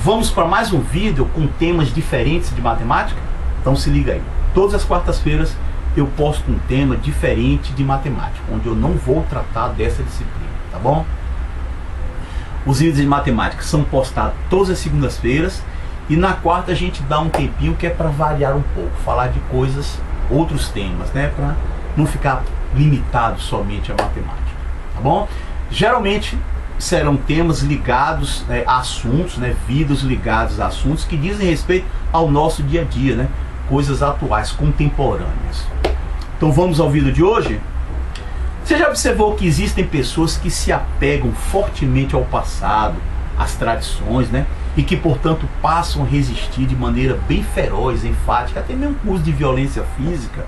Vamos para mais um vídeo com temas diferentes de matemática? Então se liga aí. Todas as quartas-feiras eu posto um tema diferente de matemática, onde eu não vou tratar dessa disciplina, tá bom? Os vídeos de matemática são postados todas as segundas-feiras e na quarta a gente dá um tempinho que é para variar um pouco, falar de coisas, outros temas, né? Para não ficar limitado somente a matemática, tá bom? Geralmente serão temas ligados a assuntos, vídeos ligados a assuntos que dizem respeito ao nosso dia a dia, né? Coisas atuais, contemporâneas. Então vamos ao vídeo de hoje? Você já observou que existem pessoas que se apegam fortemente ao passado, às tradições, né? E que, portanto, passam a resistir de maneira bem feroz, enfática, até mesmo com uso de violência física,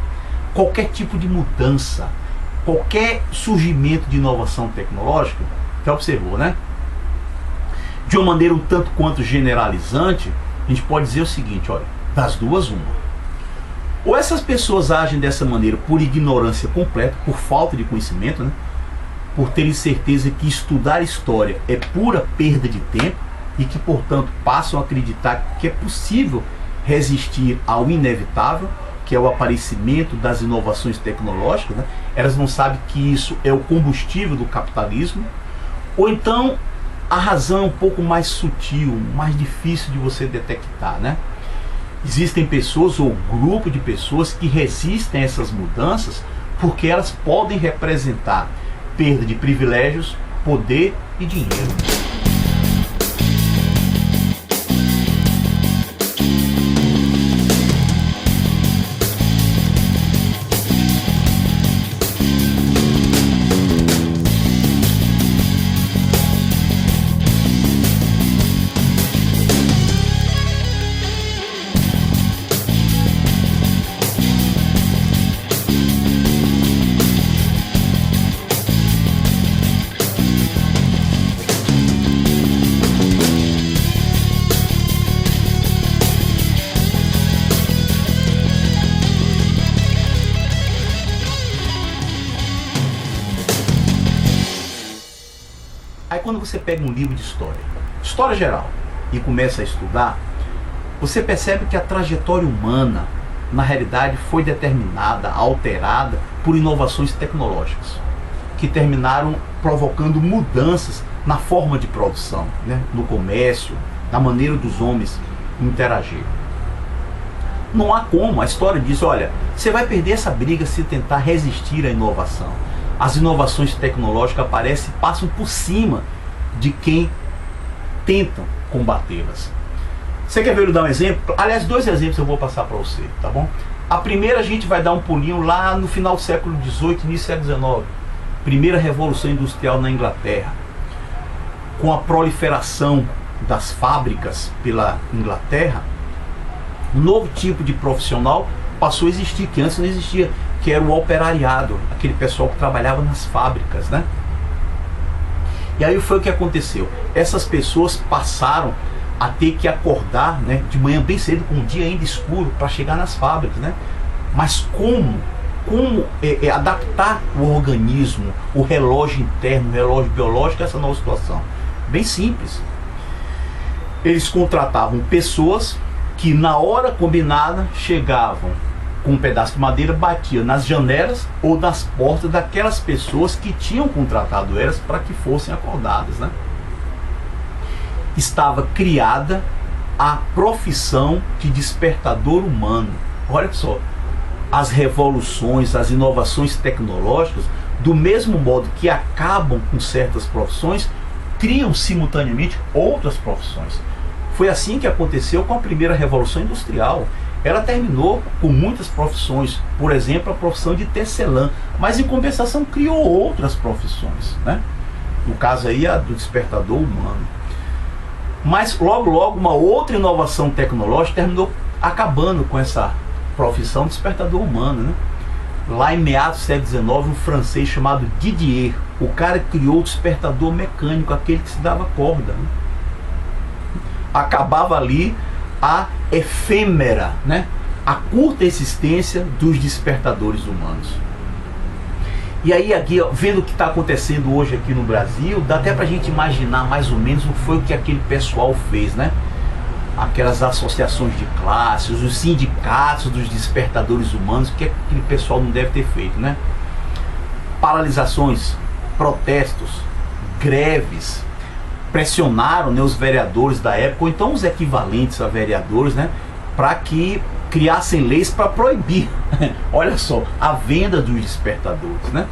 qualquer tipo de mudança, qualquer surgimento de inovação tecnológica. Já observou, né? De uma maneira um tanto quanto generalizante, a gente pode dizer o seguinte, olha, das duas uma. Ou essas pessoas agem dessa maneira por ignorância completa, por falta de conhecimento, né? Por terem certeza que estudar história é pura perda de tempo e que, portanto, passam a acreditar que é possível resistir ao inevitável, que é o aparecimento das inovações tecnológicas, né? Elas não sabem que isso é o combustível do capitalismo. Ou então a razão é um pouco mais sutil, mais difícil de você detectar, né? Existem pessoas ou grupo de pessoas que resistem a essas mudanças porque elas podem representar perda de privilégios, poder e dinheiro. Aí quando você pega um livro de história geral, e começa a estudar, você percebe que a trajetória humana, na realidade, foi determinada, alterada por inovações tecnológicas, que terminaram provocando mudanças na forma de produção, né? No comércio, na maneira dos homens interagir. Não há como, a história diz, olha, você vai perder essa briga se tentar resistir à inovação. As inovações tecnológicas aparecem e passam por cima de quem tentam combatê-las. Você quer ver eu dar um exemplo? Aliás, dois exemplos eu vou passar para você, tá bom? A primeira a gente vai dar um pulinho lá no final do século XVIII, início do século XIX. Primeira Revolução Industrial na Inglaterra. Com a proliferação das fábricas pela Inglaterra, um novo tipo de profissional passou a existir, que antes não existia, que era o operariado, aquele pessoal que trabalhava nas fábricas, né? E aí foi o que aconteceu. Essas pessoas passaram a ter que acordar, né, de manhã bem cedo, com o dia ainda escuro, para chegar nas fábricas, né? Mas como adaptar o organismo, o relógio interno, o relógio biológico a essa nova situação? Bem simples. Eles contratavam pessoas que na hora combinada chegavam com um pedaço de madeira, batia nas janelas ou nas portas daquelas pessoas que tinham contratado elas para que fossem acordadas, né? Estava criada a profissão de despertador humano. Olha só, as revoluções, as inovações tecnológicas, do mesmo modo que acabam com certas profissões, criam simultaneamente outras profissões. Foi assim que aconteceu com a primeira Revolução Industrial. Ela terminou com muitas profissões, por exemplo, a profissão de tecelã, mas em compensação criou outras profissões, né? No caso aí, a do despertador humano. Mas logo uma outra inovação tecnológica terminou acabando com essa profissão de despertador humano, né? Lá em meados do século XIX, um francês chamado Didier, o cara criou o despertador mecânico, aquele que se dava corda, né? Acabava ali a efêmera, né? A curta existência dos despertadores humanos. E aí aqui, ó, vendo o que está acontecendo hoje aqui no Brasil, dá até para a gente imaginar mais ou menos o que foi o que aquele pessoal fez, né? aquelas associações de classes, os sindicatos dos despertadores humanos, que aquele pessoal não deve ter feito, né? Paralisações, protestos, greves, pressionaram, né, os vereadores da época, ou então os equivalentes a vereadores, né, para que criassem leis para proibir, olha só, a venda dos despertadores, né?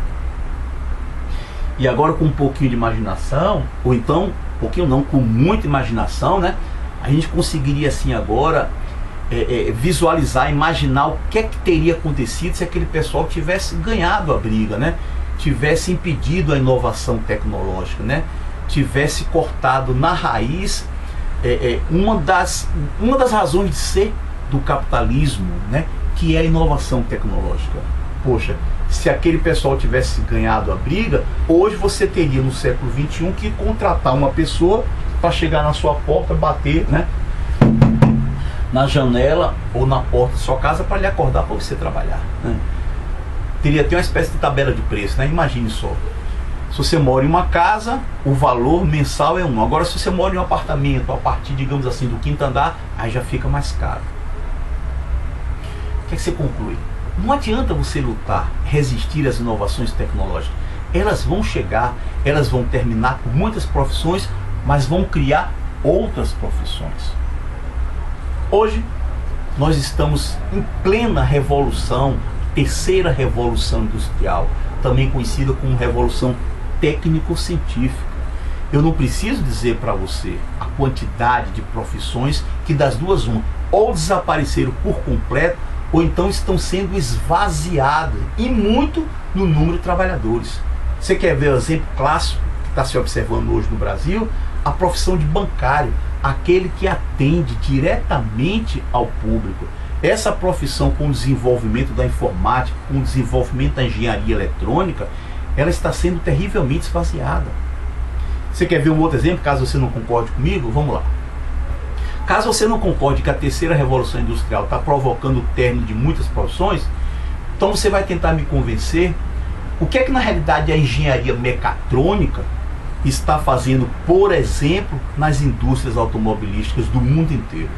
E agora, com um pouquinho de imaginação, ou então, pouquinho não, com muita imaginação, né, a gente conseguiria assim agora visualizar, imaginar o que é que teria acontecido se aquele pessoal tivesse ganhado a briga, né? Tivesse impedido a inovação tecnológica, né? Tivesse cortado na raiz uma das razões de ser do capitalismo, né? Que é a inovação tecnológica. Poxa, se aquele pessoal tivesse ganhado a briga, hoje você teria no século XXI que contratar uma pessoa para chegar na sua porta, bater, né, na janela ou na porta da sua casa para lhe acordar para você trabalhar, né? Teria até uma espécie de tabela de preço, né? Imagine só. Se você mora em uma casa, o valor mensal é 1. Agora, se você mora em um apartamento, a partir, digamos assim, do 5º andar, aí já fica mais caro. O que é que você conclui? Não adianta você lutar, resistir às inovações tecnológicas. Elas vão chegar, elas vão terminar com muitas profissões, mas vão criar outras profissões. Hoje, nós estamos em plena revolução, terceira revolução industrial, também conhecida como revolução técnico-científica. Eu não preciso dizer para você a quantidade de profissões que das duas uma, ou desapareceram por completo, ou então estão sendo esvaziadas, e muito no número de trabalhadores. Você quer ver o exemplo clássico que está se observando hoje no Brasil? A profissão de bancário, aquele que atende diretamente ao público. Essa profissão, com o desenvolvimento da informática, com o desenvolvimento da engenharia eletrônica, ela está sendo terrivelmente esvaziada. Você quer ver um outro exemplo, caso você não concorde comigo? Vamos lá. Caso você não concorde que a terceira revolução industrial está provocando o término de muitas profissões, então você vai tentar me convencer o que é que na realidade a engenharia mecatrônica está fazendo, por exemplo, nas indústrias automobilísticas do mundo inteiro.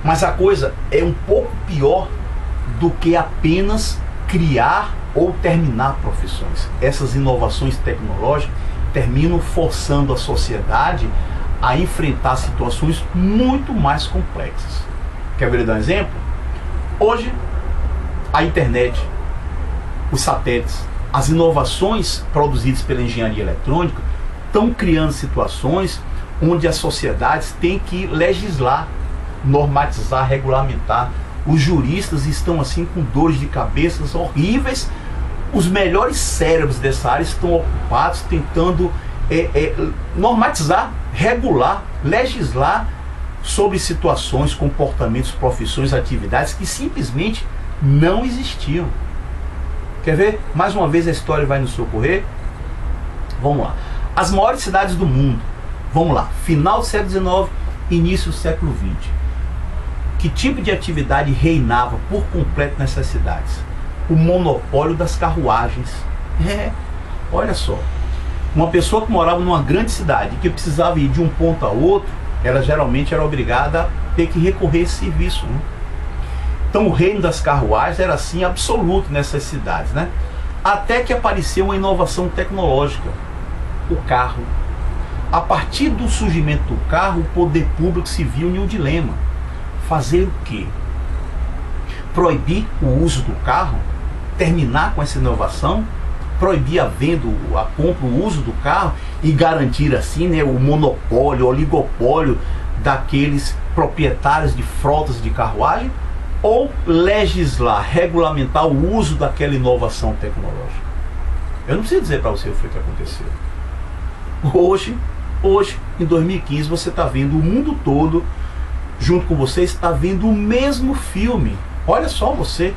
Mas a coisa é um pouco pior do que apenas criar ou terminar profissões. Essas inovações tecnológicas terminam forçando a sociedade a enfrentar situações muito mais complexas. Quer ver dar um exemplo? Hoje, a internet, os satélites, as inovações produzidas pela engenharia eletrônica estão criando situações onde as sociedades têm que legislar, normatizar, regulamentar. Os juristas estão assim com dores de cabeça horríveis. Os melhores cérebros dessa área estão ocupados tentando normatizar, regular, legislar sobre situações, comportamentos, profissões, atividades que simplesmente não existiam. Quer ver? Mais uma vez a história vai nos socorrer. Vamos lá. As maiores cidades do mundo. Vamos lá. Final do século XIX, início do século XX. Que tipo de atividade reinava por completo nessas cidades? O monopólio das carruagens. Olha só. Uma pessoa que morava numa grande cidade e que precisava ir de um ponto a outro, ela geralmente era obrigada a ter que recorrer a esse serviço, né? Então o reino das carruagens era assim absoluto nessas cidades, né? Até que apareceu uma inovação tecnológica, o carro. A partir do surgimento do carro, o poder público se viu em um dilema. Fazer o quê? Proibir o uso do carro? Terminar com essa inovação? Proibir a venda, a compra, o uso do carro e garantir assim, né, o monopólio, o oligopólio daqueles proprietários de frotas de carruagem? Ou legislar, regulamentar o uso daquela inovação tecnológica? Eu não preciso dizer para você o que foi que aconteceu. Hoje, em 2015, você está vendo o mundo todo, junto com você, está vendo o mesmo filme. Olha só você,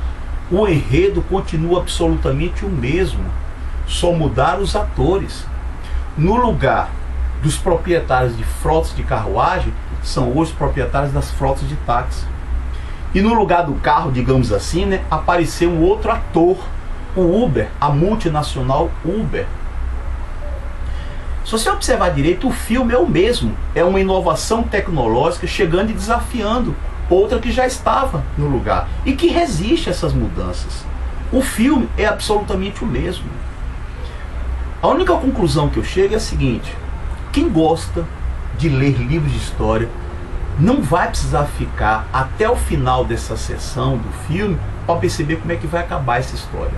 o enredo continua absolutamente o mesmo, só mudaram os atores. No lugar dos proprietários de frotas de carruagem, são hoje proprietários das frotas de táxi. E no lugar do carro, digamos assim, né, apareceu um outro ator, o Uber, a multinacional Uber. Se você observar direito, o filme é o mesmo. É uma inovação tecnológica chegando e desafiando outra que já estava no lugar e que resiste a essas mudanças. O filme é absolutamente o mesmo. A única conclusão que eu chego é a seguinte: quem gosta de ler livros de história não vai precisar ficar até o final dessa sessão do filme para perceber como é que vai acabar essa história.